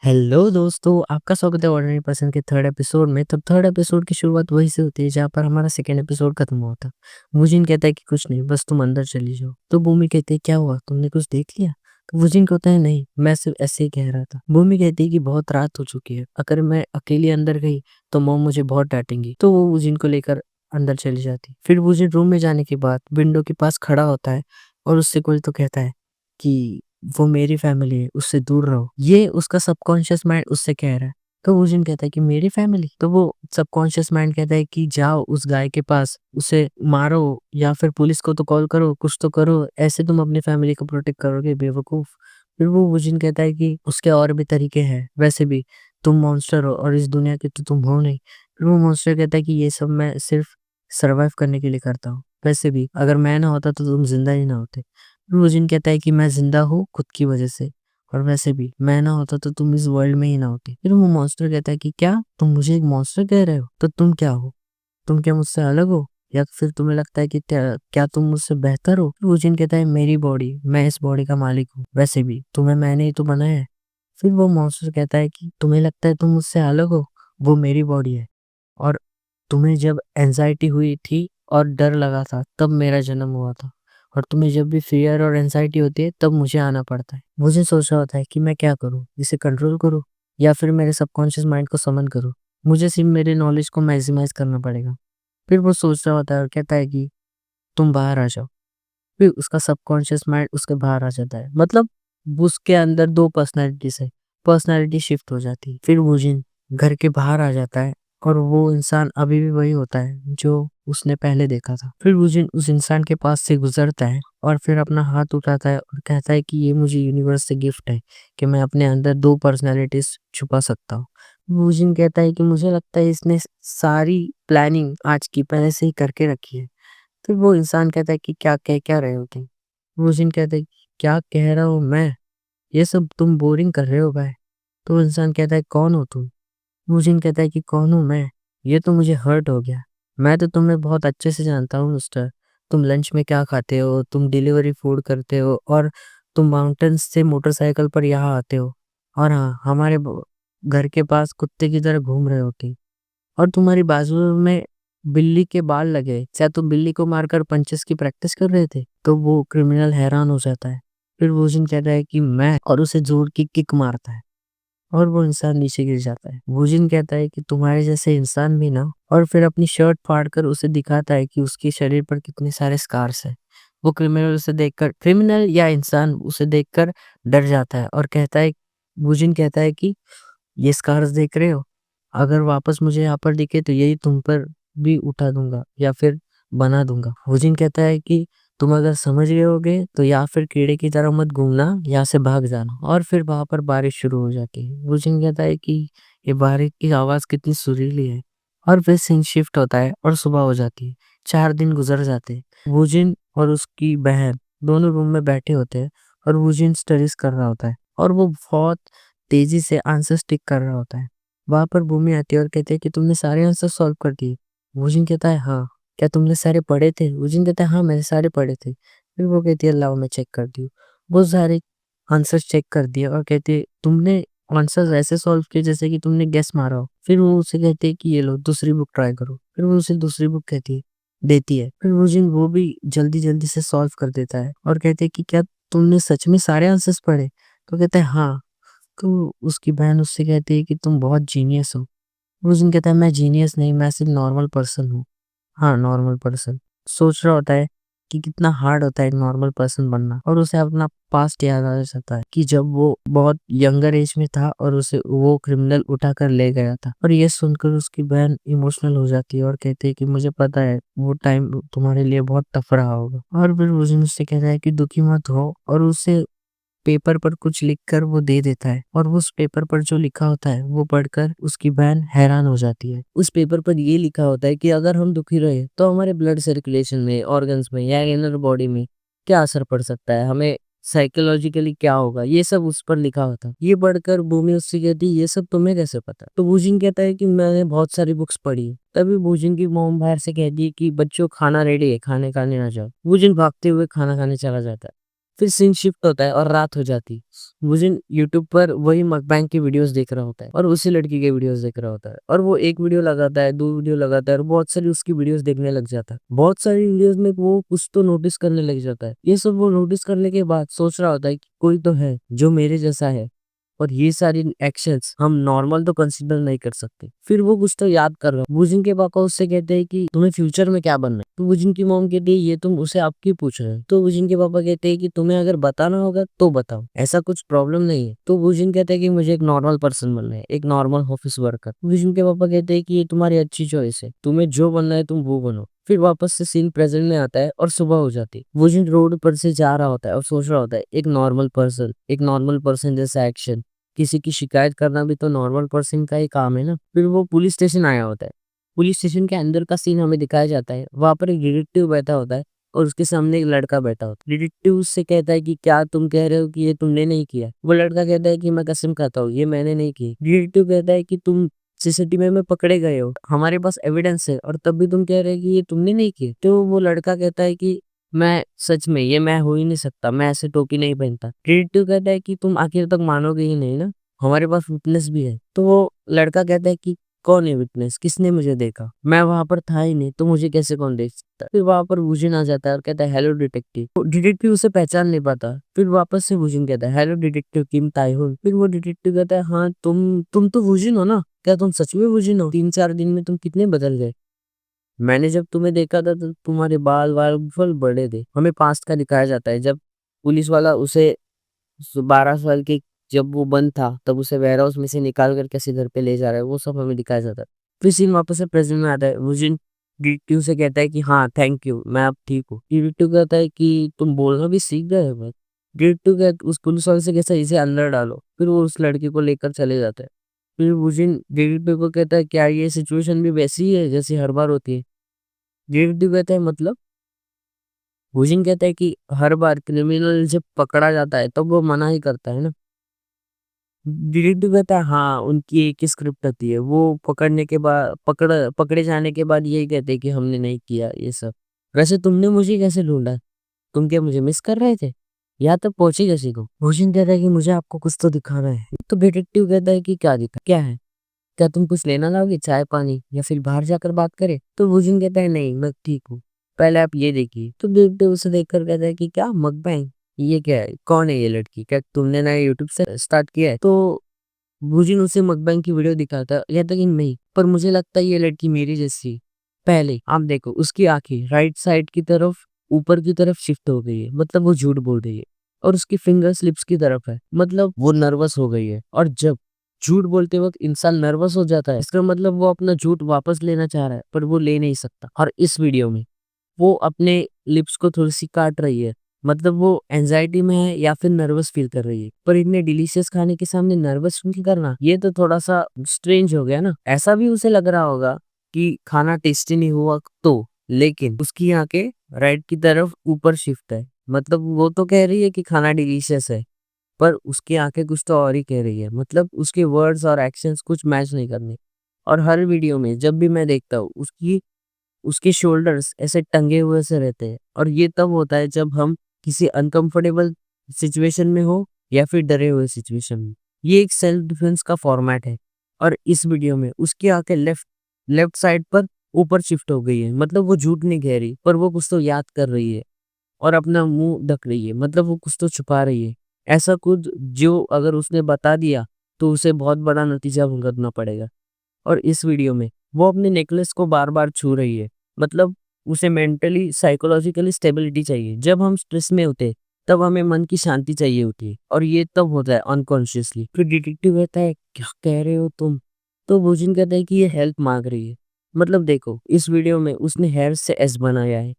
Hello दोस्तों, आपका स्वागत है ऑर्डिनरी पर्सन के थर्ड एपिसोड में। तब थर्ड एपिसोड की शुरुआत वहीं से होती है जहाँ पर हमारा सेकंड एपिसोड खत्म हुआ था। वुजिन कहता है कि कुछ नहीं, बस तुम अंदर चली जाओ। तो भूमि कहती है क्या हुआ, तुमने कुछ देख लिया? तो वुजिन कहता है नहीं, मैं सिर्फ ऐसे ही कह रहा था। भूमि कहती है कि बहुत रात हो चुकी है, अगर मैं अकेली अंदर गई तो मॉम मुझे बहुत डांटेंगी। तो वो वुजिन को लेकर अंदर चली जाती। फिर वुजिन रूम में जाने के बाद विंडो के पास खड़ा होता है और उससे कोई तो कहता है कि वो मेरी फैमिली है, उससे दूर रहो। ये उसका सबकॉन्शियस माइंड उससे कह रहा है। तो वुजिन कहता है कि मेरी फैमिली? तो वो सबकॉन्शियस माइंड कहता है कि जाओ उस गाय के पास, उसे मारो या फिर पुलिस को तो कॉल करो, कुछ तो करो, ऐसे तुम अपनी फैमिली को प्रोटेक्ट करोगे बेवकूफ। फिर वो वुजिन कहता है कि उसके और भी तरीके हैं, वैसे भी तुम मॉन्स्टर हो और इस दुनिया के तो तुम हो नहीं। फिर वो मॉन्स्टर कहता है कि ये सब मैं सिर्फ सर्वाइव करने के लिए करता हूँ, वैसे भी अगर मैं ना होता तो तुम जिंदा ही ना होते। रोजिन कहता है कि मैं जिंदा हूँ खुद की वजह से, और वैसे भी मैं ना होता तो तुम इस वर्ल्ड में ही ना होती। फिर वो मॉन्स्टर कहता है कि क्या तुम मुझे एक मॉन्स्टर कह रहे हो? तो तुम क्या हो? तुम क्या मुझसे अलग हो, या फिर तुम्हें लगता है कि क्या तुम मुझसे बेहतर हो? फिर रोजिन कहता है मेरी बॉडी, मैं इस बॉडी का मालिक हूँ, वैसे भी तुम्हें मैंने ही तो बनाया है। फिर वो मॉन्स्टर कहता है कि तुम्हें लगता है तुम मुझसे अलग हो, वो मेरी बॉडी है, और तुम्हें जब एंजाइटी हुई थी और डर लगा था तब मेरा जन्म हुआ था, और तुम्हें जब भी फियर और एंजाइटी होती है तब मुझे आना पड़ता है। मुझे सोच रहा होता है कि मैं क्या करूं, इसे कंट्रोल करूं या फिर मेरे सबकॉन्शियस माइंड को समन करूं। मुझे सिर्फ मेरे नॉलेज को मैक्सिमाइज करना पड़ेगा। फिर वो सोच रहा होता है और कहता है कि तुम बाहर आ जाओ। फिर उसका सबकॉन्शियस माइंड उसके बाहर आ जाता है, मतलब उसके अंदर दो पर्सनैलिटीज है, पर्सनैलिटी शिफ्ट हो जाती है। फिर वुजिन घर के बाहर आ जाता है और वो इंसान अभी भी वही होता है जो उसने पहले देखा था। फिर वुजिन उस इंसान के पास से गुजरता है और फिर अपना हाथ उठाता है और कहता है कि ये मुझे यूनिवर्स से गिफ्ट है कि मैं अपने अंदर दो पर्सनैलिटीज छुपा सकता हूँ। वुजिन कहता है कि मुझे लगता है इसने सारी प्लानिंग आज की पहले से ही करके रखी है। फिर वो इंसान कहता है कि क्या कह क्या रहे हो तुम? वो जिन कहता है कि क्या कह रहा हूँ मैं, ये सब तुम बोरिंग कर रहे हो भाई। तो वो इंसान कहता है कौन हो तुम? वो जिन कहता है कि कौन हूँ मैं, ये तो मुझे हर्ट हो गया। मैं तो तुम्हें बहुत अच्छे से जानता हूँ मिस्टर। तुम लंच में क्या खाते हो, तुम डिलीवरी फूड करते हो, और तुम माउंटेन्स से मोटरसाइकिल पर यहाँ आते हो, और हाँ हमारे घर के पास कुत्ते की तरह घूम रहे होती, और तुम्हारी बाजू में बिल्ली के बाल लगे, क्या तुम बिल्ली को मारकर पंचेस की प्रैक्टिस कर रहे थे? तो वो क्रिमिनल हैरान हो जाता है। फिर वो जिन कहता है कि मैं, और उसे जोर की किक मारता है और वो इंसान नीचे गिर जाता है। वुजिन कहता है कि तुम्हारे जैसे इंसान भी ना, और फिर अपनी शर्ट फाड़कर उसे दिखाता है कि उसके शरीर पर कितने सारे स्कार्स हैं। वो क्रिमिनल या इंसान उसे देखकर डर जाता है और कहता है, वुजिन कहता है कि ये स्कार्स देख रहे हो, अगर वापस मुझे यहाँ पर दिखे तो यही तुम पर भी उठा दूंगा या फिर बना दूंगा। वुजिन कहता है कि तुम अगर समझ गए होगे तो या फिर कीड़े की तरह मत घूमना, यहाँ से भाग जाना। और फिर वहां पर बारिश शुरू हो जाती है। वुजिन कहता है कि ये बारिश की आवाज कितनी सुरीली है। और फिर सीन शिफ्ट होता है और सुबह हो जाती है। 4 दिन गुजर जाते हैं। वुजिन और उसकी बहन दोनों रूम में बैठे होते हैं और वुजिन स्टडीज कर रहा होता है और वो बहुत तेजी से आंसर टिक कर रहा होता है। वहां पर भूमि आती है और कहती है कि तुमने सारे आंसर सॉल्व कर दिए? वुजिन कहता है हाँ। क्या तुमने सारे पढ़े थे? वुजिन कहता है हाँ मैंने सारे पढ़े थे। फिर वो कहती है लाओ मैं चेक कर दी हूँ। वो सारे आंसर चेक कर दिए और कहती है तुमने आंसर ऐसे सॉल्व किए जैसे कि तुमने गेस मारा हो। फिर वो उसे कहती है कि ये लो दूसरी बुक ट्राई करो। फिर वो उसे दूसरी बुक कहती है, देती है। फिर वुजिन वो भी जल्दी जल्दी से सॉल्व कर देता है और कहते हैं कि क्या तुमने सच में सारे आंसर्स पढ़े? तो कहता है हाँ। तो उसकी बहन उससे कहती है कि तुम बहुत जीनियस हो। उस दिन कहता है मैं जीनियस नहीं, मैं सिर्फ नॉर्मल पर्सन हूँ। हाँ नॉर्मल पर्सन। सोच रहा होता है कि कितना हार्ड होता है एक नॉर्मल पर्सन बनना, और उसे अपना पास्ट याद आ जाता है कि जब वो बहुत यंगर एज में था और उसे वो क्रिमिनल उठा कर ले गया था। और ये सुनकर उसकी बहन इमोशनल हो जाती है और कहती है कि मुझे पता है वो टाइम तुम्हारे लिए बहुत टफ रहा होगा। और फिर उस दिन उससे कहता है कि दुखी मत हो, और उसे पेपर पर कुछ लिखकर वो दे देता है। और उस पेपर पर जो लिखा होता है वो पढ़कर उसकी बहन हैरान हो जाती है। उस पेपर पर ये लिखा होता है कि अगर हम दुखी रहे तो हमारे ब्लड सर्कुलेशन में, ऑर्गन्स में या इनर बॉडी में क्या असर पड़ सकता है, हमें साइकोलॉजिकली क्या होगा, ये सब उस पर लिखा होता है। ये पढ़कर भूमि उससे कहती है ये सब तुम्हें कैसे पता? तो बूजिन कहता है कि मैंने बहुत सारी बुक्स पढ़ी है। तभी बूजिन की मोम बाहर से कहती है कि बच्चों खाना रेडी है, खाने खाने आ जाओ। बूजिन भागते हुए खाना खाने चला जाता है। फिर सीन शिफ्ट होता है और रात हो जाती है। मुजिन यूट्यूब पर वही मकबैंग की वीडियोस देख रहा होता है और उसी लड़की के वीडियोस देख रहा होता है, और वो एक वीडियो लगाता है, दो वीडियो लगाता है और बहुत सारी उसकी वीडियोस देखने लग जाता है। बहुत सारी वीडियोस में वो कुछ तो नोटिस करने लग जाता है। ये सब वो नोटिस करने के बाद सोच रहा होता है कि कोई तो है जो मेरे जैसा है, और ये सारी एक्शंस हम नॉर्मल तो कंसिडर नहीं कर सकते। फिर वो कुछ तो याद कर रहा है। वुजिन के पापा उससे कहते हैं कि तुम्हें फ्यूचर में क्या बनना है? तो वुजिन की मॉम कहती है ये तुम उसे आपकी पूछ रहे हो। तो वुजिन के पापा कहते हैं कि तुम्हें अगर बताना होगा तो बताओ, ऐसा कुछ प्रॉब्लम नहीं है। तो वुजिन कहते हैं कि मुझे एक नॉर्मल पर्सन बनना है, एक नॉर्मल ऑफिस वर्कर। वुजिन के पापा कहते हैं कि ये तुम्हारी अच्छी चॉइस है, तुम्हें जो बनना है तुम वो बनो। फिर वापस से सीन प्रेजेंट में आता है और सुबह हो जाती है। वुजिन रोड पर से जा रहा होता है और सोच रहा होता है एक नॉर्मल पर्सन जैसा एक्शन, किसी की शिकायत करना भी तो नॉर्मल पर्सन का ही काम है ना। फिर वो पुलिस स्टेशन आया होता है। पुलिस स्टेशन के अंदर का सीन हमें दिखाया जाता है। वहां पर एक डिटेक्टिव बैठा होता है और उसके सामने एक लड़का बैठा होता है। डिटेक्टिव उससे कहता है कि क्या तुम कह रहे हो कि ये तुमने नहीं किया? वो लड़का कहता है कि मैं कसम खाता हूँ ये मैंने नहीं की। डिटेक्टिव कहता है कि तुम सीसीटीवी में पकड़े गए हो, हमारे पास एविडेंस है, और तब भी तुम कह रहे हो कि ये तुमने नहीं की। तो वो लड़का कहता है कि मैं सच में ये मैं हो ही नहीं सकता, मैं ऐसे टोपी नहीं पहनता। डिटेक्टिव कहता है कि तुम आखिर तक मानोगे ही नहीं ना, हमारे पास विटनेस भी है। तो वो लड़का कहता है कि कौन है विटनेस, किसने मुझे देखा? मैं वहां पर था ही नहीं, तो मुझे कैसे कौन देख सकता है? फिर वहां पर वुजिन आ जाता है और कहता है हेलो डिटेक्टिव। तो डिटेक्टिव उसे पहचान नहीं पाता। फिर वापस से वुजिन कहता है हेलो डिटेक्टिव किम ताइहुन। फिर वो डिटेक्टिव कहता है हाँ तुम तो वुजिन हो ना, क्या तुम सच में वुजिन हो? 3-4 दिन में तुम कितने बदल गए। मैंने जब तुम्हें देखा था तो तुम्हारे बाल वाल फुल बड़े थे। हमें पास्ट का दिखाया जाता है, जब पुलिस वाला उसे 12 साल के, जब वो बंद था तब उसे वेयर हाउस में से निकाल कर कैसे घर पे ले जा रहा है, वो सब हमें दिखाया जाता है। फिर सीन वापस से प्रेजेंट में आता है। वुजिन डिटेक्टिव से कहता है कि हाँ थैंक यू, मैं अब ठीक हूँ। डिटेक्टिव कहता है कि तुम बोलना भी सीख गए हो। बस डिटेक्टिव कहता उस पुलिस वाले से कैसा इसे अंदर डालो। फिर वो उस लड़की को लेकर चले जाता है। फिर वुजिन डिटेक्टिव को कहता है क्या ये सिचुएशन भी वैसी ही है जैसी हर बार होती है? डिटेक्टिव कहता है मतलब? वुजिन कहता है कि हर बार क्रिमिनल जब पकड़ा जाता है तब वो मना ही करता है ना। डिटेक्टिव कहता है हाँ उनकी एक ही स्क्रिप्ट होती है, वो पकड़ने के बाद पकड़े जाने के बाद यही कहते हैं कि हमने नहीं किया ये सब। वैसे तुमने मुझे कैसे ढूंढा? तुम क्या मुझे मिस कर रहे थे? या तक पहुंची किसी को? भूषण कहता है कि मुझे आपको कुछ तो दिखाना है। तो डिटेक्टिव कहता है कि क्या दिखा, क्या है? क्या तुम कुछ लेना लाओगे, चाय पानी, या फिर बाहर जाकर बात करें? तो भूषण कहता है नहीं मैं ठीक हूँ, पहले आप ये देखिए। तो डिटेक्टिव उसे देखकर कहता है कि क्या मकबैंग, ये क्या है, कौन है ये लड़की, क्या तुमने नया यूट्यूब से स्टार्ट किया है? तो बुजिन उसे मकबैंग की वीडियो दिखाता है, कहता कि नहीं पर मुझे लगता है ये लड़की मेरी जैसी है। पहले आप देखो उसकी आंखें राइट साइड की तरफ, ऊपर की तरफ शिफ्ट हो गई है, मतलब वो झूठ बोल रही है। और उसकी फिंगर स्लिप्स की तरफ है, मतलब वो नर्वस हो गई है। और जब झूठ बोलते वक्त इंसान नर्वस हो जाता है, इसका मतलब वो अपना झूठ वापस लेना चाह रहा है पर वो ले नहीं सकता। और इस वीडियो में वो अपने लिप्स को थोड़ी सी काट रही है, मतलब वो एंजाइटी में है या फिर नर्वस फील कर रही है। पर इतने डिलीशियस खाने के सामने नर्वस फील करना, ये तो थोड़ा सा स्ट्रेंज हो गया ना। ऐसा भी उसे लग रहा होगा कि खाना टेस्टी नहीं हुआ तो, लेकिन उसकी आंखें राइट की तरफ ऊपर शिफ्ट है, मतलब वो तो कह रही है कि खाना डिलीशियस है, पर उसकी आंखें कुछ तो और ही कह रही है, मतलब उसके वर्ड्स और एक्शंस कुछ मैच नहीं करने। और हर वीडियो में जब भी मैं देखता हूँ उसके शोल्डर्स ऐसे टंगे हुए से रहते हैं, और ये तब होता है जब हम किसी अनकंफर्टेबल सिचुएशन में हो या फिर डरे हुए सिचुएशन में। ये एक सेल्फ डिफेंस का फॉर्मेट है। और इस वीडियो में उसकी आंखें लेफ्ट लेफ्ट साइड पर ऊपर शिफ्ट हो गई है, मतलब वो झूठ नहीं कह रही पर वो कुछ तो याद कर रही है और अपना मुंह ढक रही है, मतलब वो कुछ तो छुपा रही है। ऐसा कुछ जो अगर उसने बता दिया तो उसे बहुत बड़ा नतीजा भुगतना पड़ेगा। और इस वीडियो में वो अपने नेकलेस को बार बार छू रही है, मतलब उसे मेंटली साइकोलॉजिकली स्टेबिलिटी चाहिए। जब हम स्ट्रेस में होते तब हमें मन की शांति चाहिए होती है, और ये तब होता है अनकॉन्शियसली। फिर डिटेक्टिव कहता है क्या कह रहे हो तुम? तो वुजिन कहता है कि ये हेल्प मांग रही है। मतलब देखो इस वीडियो में उसने हेयर से एस बनाया है,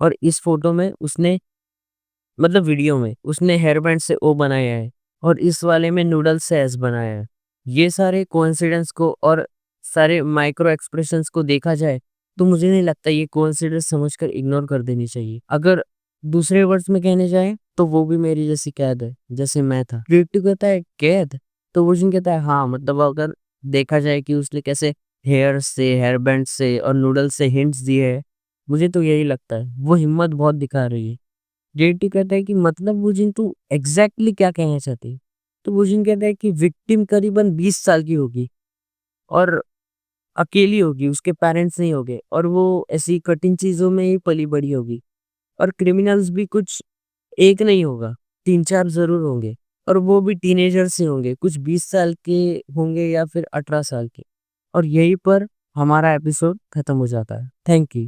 और इस फोटो में उसने, मतलब वीडियो में उसने हेयर बैंड से ओ बनाया है, और इस वाले में नूडल्स से एस बनाया है। ये सारे कोइंसिडेंस को और सारे माइक्रो एक्सप्रेशंस को देखा जाए तो मुझे नहीं लगता ये कोइंसिडेंस समझकर इग्नोर कर देनी चाहिए। अगर दूसरे वर्ड्स में कहने जाए तो वो भी मेरी जैसी कैद है जैसे मैं था। डिटेक्टिव कहता है कैद? तो वुजिन कहता है हाँ, मतलब अगर देखा जाए कि उसने कैसे हेयर से, हेयर बैंड से और नूडल्स से हिंट्स दिए है, मुझे तो यही लगता है वो हिम्मत बहुत दिखा रही है। जेटी कहता है कि मतलब वुजिन तू एग्जैक्टली क्या कहना चाहती है? तो वुजिन कहता है कि विक्टिम करीबन 20 साल की होगी और अकेली होगी, उसके पेरेंट्स नहीं होंगे और वो ऐसी कठिन चीज़ों में ही पली-बड़ी होगी और क्रिमिनल्स भी कुछ एक नहीं होगा, 3-4 ज़रूर होंगे और वो भी टीनेजर्स ही होंगे, कुछ 20 साल के होंगे या फिर 18 साल के। और यहीं पर हमारा एपिसोड खत्म हो जाता है। Thank you.